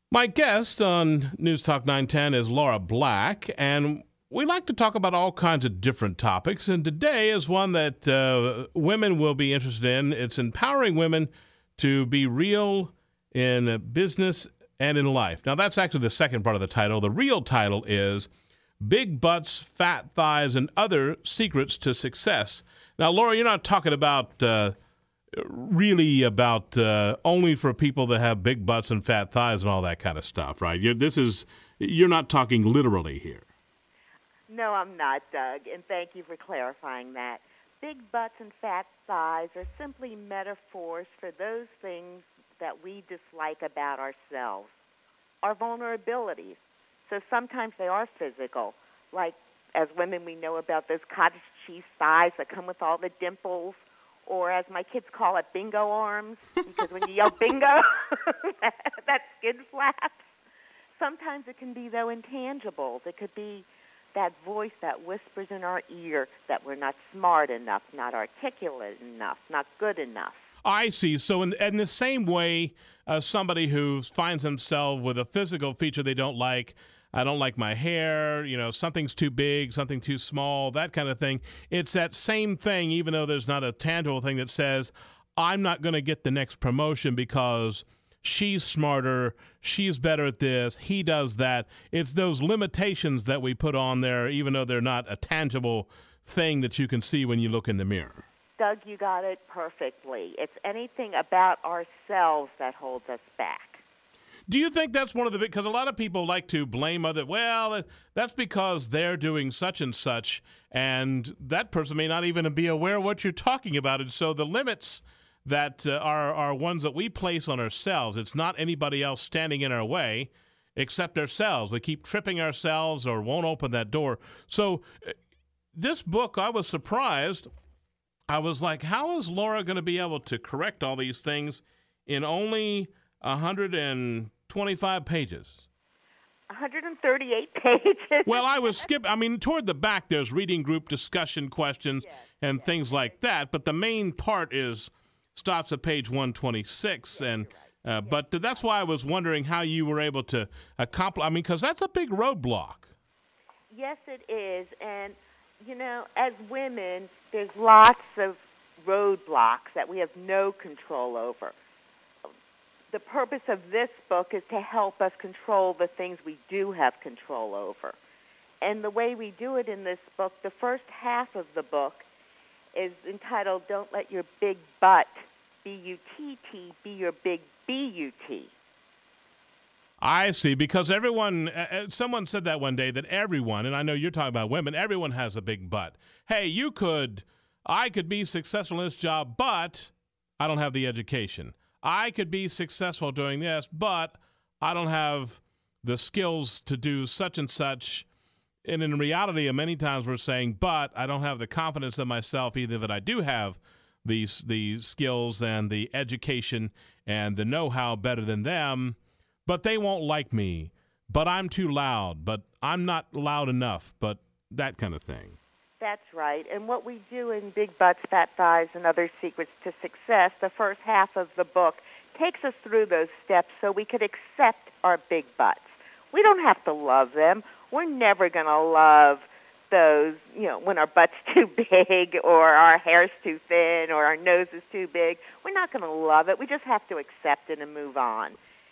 My guest on News Talk 910 is Laura Black, and we like to talk about all kinds of different topics. And today is one that women will be interested in. It's empowering women to be real in business and in life. Now, that's actually the second part of the title. The real title is Big Butts, Fat Thighs, and Other Secrets to Success. Now, Laura, you're not talking about really about only for people that have big butts and fat thighs and all that kind of stuff, right? You're not talking literally here. No, I'm not, Doug, and thank you for clarifying that. Big butts and fat thighs are simply metaphors for those things that we dislike about ourselves, our vulnerabilities. So sometimes they are physical, like as women we know about those cottage cheese thighs that come with all the dimples, or as my kids call it, bingo arms, because when you yell bingo, that skin flaps. Sometimes it can be, though, intangibles. It could be that voice that whispers in our ear that we're not smart enough, not articulate enough, not good enough. I see. So in the same way, somebody who finds themselves with a physical feature they don't like, I don't like my hair, something's too big, something too small, that kind of thing. It's that same thing, even though there's not a tangible thing that says, I'm not going to get the next promotion because she's smarter, she's better at this, he does that. It's those limitations that we put on there, even though they're not a tangible thing that you can see when you look in the mirror. Doug, you got it perfectly. It's anything about ourselves that holds us back. Do you think that's one of the big, because a lot of people like to blame that's because they're doing such and such, and that person may not even be aware of what you're talking about. And so the limits that are ones that we place on ourselves. It's not anybody else standing in our way except ourselves. We keep tripping ourselves or won't open that door. So this book, I was surprised. I was like, how is Laura going to be able to correct all these things in only 125 pages? 138 pages. Well, I was toward the back, there's reading group discussion questions and things like that. But the main part starts at page 126. But that's why I was wondering how you were able to accomplish, because that's a big roadblock. Yes, it is. And, as women, there's lots of roadblocks that we have no control over. The purpose of this book is to help us control the things we do have control over. And the way we do it in this book, the first half of the book is entitled, Don't Let Your Big Butt, B-U-T-T, Be Your Big B-U-T. I see, because everyone, someone said that one day that everyone, and I know you're talking about women, everyone has a big butt. Hey, I could be successful in this job, but I don't have the education. I could be successful doing this, but I don't have the skills to do such and such. And in reality, many times we're saying, but I don't have the confidence in myself either that I do have these skills and the education and the know-how better than them, but they won't like me, but I'm too loud, but I'm not loud enough, but that kind of thing. That's right. And what we do in Big Butts, Fat Thighs, and Other Secrets to Success, the first half of the book, takes us through those steps so we could accept our big butts. We don't have to love them. We're never going to love those, when our butt's too big or our hair's too thin or our nose is too big. We're not going to love it. We just have to accept it and move on.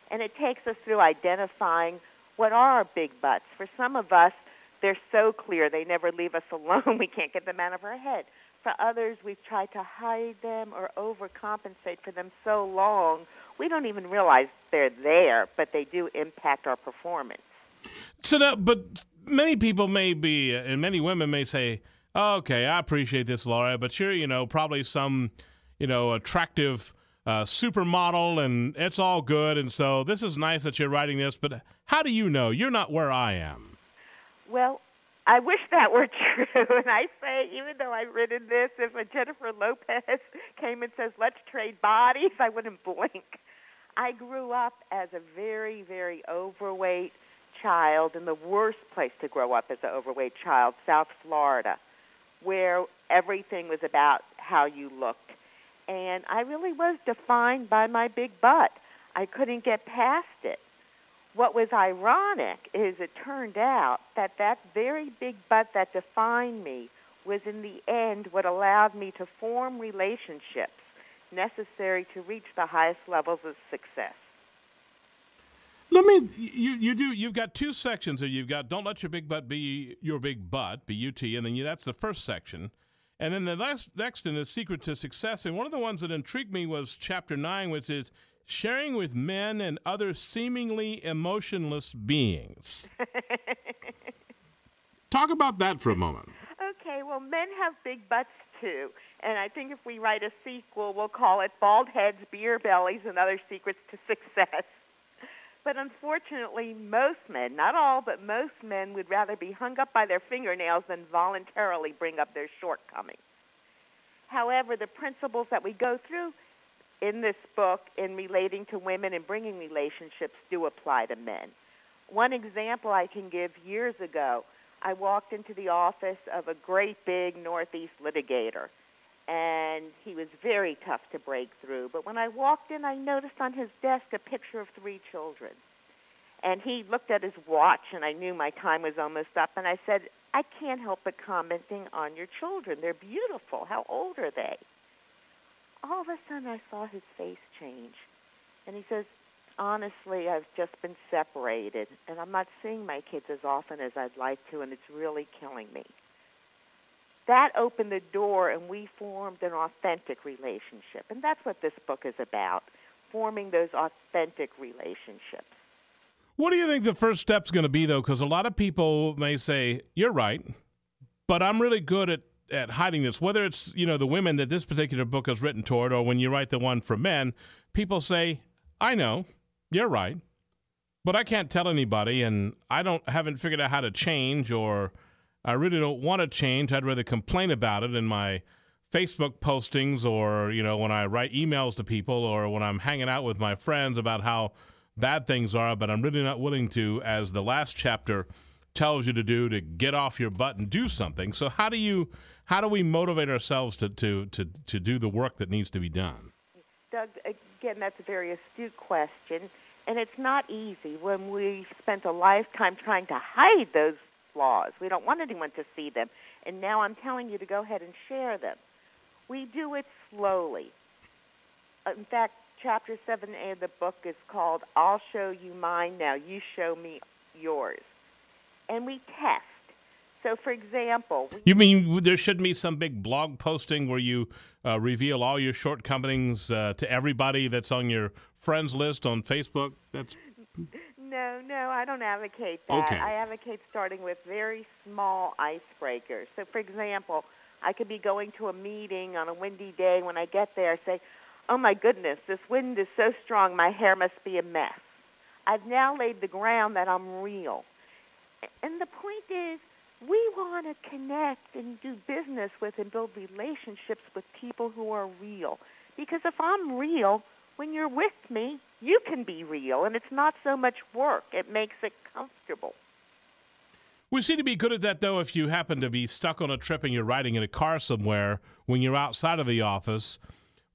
And it takes us through identifying what are our big butts. For some of us, they're so clear. They never leave us alone. We can't get them out of our head. For others, we've tried to hide them or overcompensate for them so long, we don't even realize they're there, but they do impact our performance. But many people may be, and many women may say, oh, okay, I appreciate this, Laura, but you're, probably some, attractive supermodel, and it's all good, and so this is nice that you're writing this, but how do you know? You're not where I am. Well, I wish that were true, and I say, even though I've written this, if a Jennifer Lopez came and says, let's trade bodies, I wouldn't blink. I grew up as a very, very overweight child in the worst place to grow up as an overweight child, South Florida, where everything was about how you looked. And I really was defined by my big butt. I couldn't get past it. What was ironic is it turned out that that very big butt that defined me was in the end what allowed me to form relationships necessary to reach the highest levels of success. You've got two sections there. You've got don't let your big butt be your big butt, B-U-T, and then that's the first section. And then the next in is Secret to Success. And one of the ones that intrigued me was Chapter 9, which is sharing with men and other seemingly emotionless beings. Talk about that for a moment. Okay, well, men have big butts, too. And I think if we write a sequel, we'll call it Bald Heads, Beer Bellies, and Other Secrets to Success. But unfortunately, most men, not all, but most men would rather be hung up by their fingernails than voluntarily bring up their shortcomings. However, the principles that we go through in this book in relating to women and bringing relationships do apply to men. One example I can give: years ago, I walked into the office of a great big Northeast litigator, and he was very tough to break through. But when I walked in, I noticed on his desk a picture of 3 children. And he looked at his watch, and I knew my time was almost up, and I said, I can't help but commenting on your children. They're beautiful. How old are they? All of a sudden, I saw his face change. And he says, honestly, I've just been separated, and I'm not seeing my kids as often as I'd like to, and it's really killing me. That opened the door, and we formed an authentic relationship. And that's what this book is about, forming those authentic relationships. What do you think the first step's going to be, though? Because a lot of people may say, you're right, but I'm really good at hiding this. Whether it's, the women that this particular book is written toward, or when you write the one for men, people say, I know, you're right, but I can't tell anybody, and I haven't figured out how to change, or I really don't want to change. I'd rather complain about it in my Facebook postings, or, when I write emails to people, or when I'm hanging out with my friends about how bad things are, but I'm really not willing to, as the last chapter tells you to do, to get off your butt and do something. So how do we motivate ourselves to do the work that needs to be done? Doug, again, that's a very astute question, and it's not easy when we've spent a lifetime trying to hide those flaws. We don't want anyone to see them, and now I'm telling you to go ahead and share them. We do it slowly. In fact, Chapter 7A of the book is called I'll Show You Mine Now, You Show Me Yours. And we test. So, for example... You mean there shouldn't be some big blog posting where you reveal all your shortcomings to everybody that's on your friends list on Facebook? No, I don't advocate that. Okay. I advocate starting with very small icebreakers. So, for example, I could be going to a meeting on a windy day. When I get there, I say, oh, my goodness, this wind is so strong, my hair must be a mess. I've now laid the ground that I'm real. And the point is, we want to connect and do business with and build relationships with people who are real. Because if I'm real, when you're with me, you can be real, and it's not so much work. It makes it comfortable. We seem to be good at that, though, if you happen to be stuck on a trip and you're riding in a car somewhere when you're outside of the office.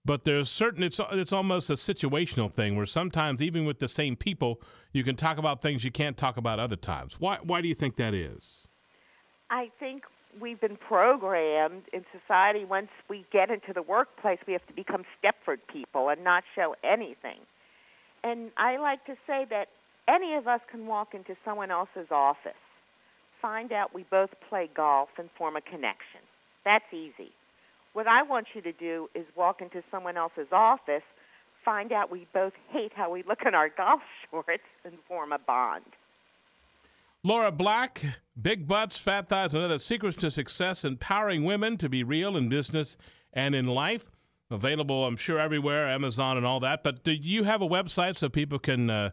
But there's it's almost a situational thing where sometimes, even with the same people, you can talk about things you can't talk about other times. Why do you think that is? I think we've been programmed in society. Once we get into the workplace, we have to become Stepford people and not show anything. And I like to say that any of us can walk into someone else's office, find out we both play golf, and form a connection. That's easy. What I want you to do is walk into someone else's office, find out we both hate how we look in our golf shorts, and form a bond. Laura Black, Big Butts, Fat Thighs, and Other Secrets to Success, Empowering Women to Be Real in Business and in Life. Available, I'm sure, everywhere, Amazon and all that. But do you have a website so people can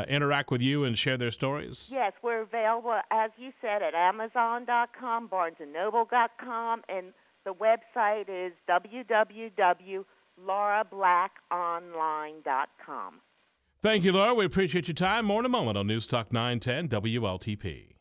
interact with you and share their stories? Yes, we're available, as you said, at Amazon.com, BarnesandNoble.com, and the website is www.laurablackонline.com. Thank you, Laura. We appreciate your time. More in a moment on News Talk 910 WLTP.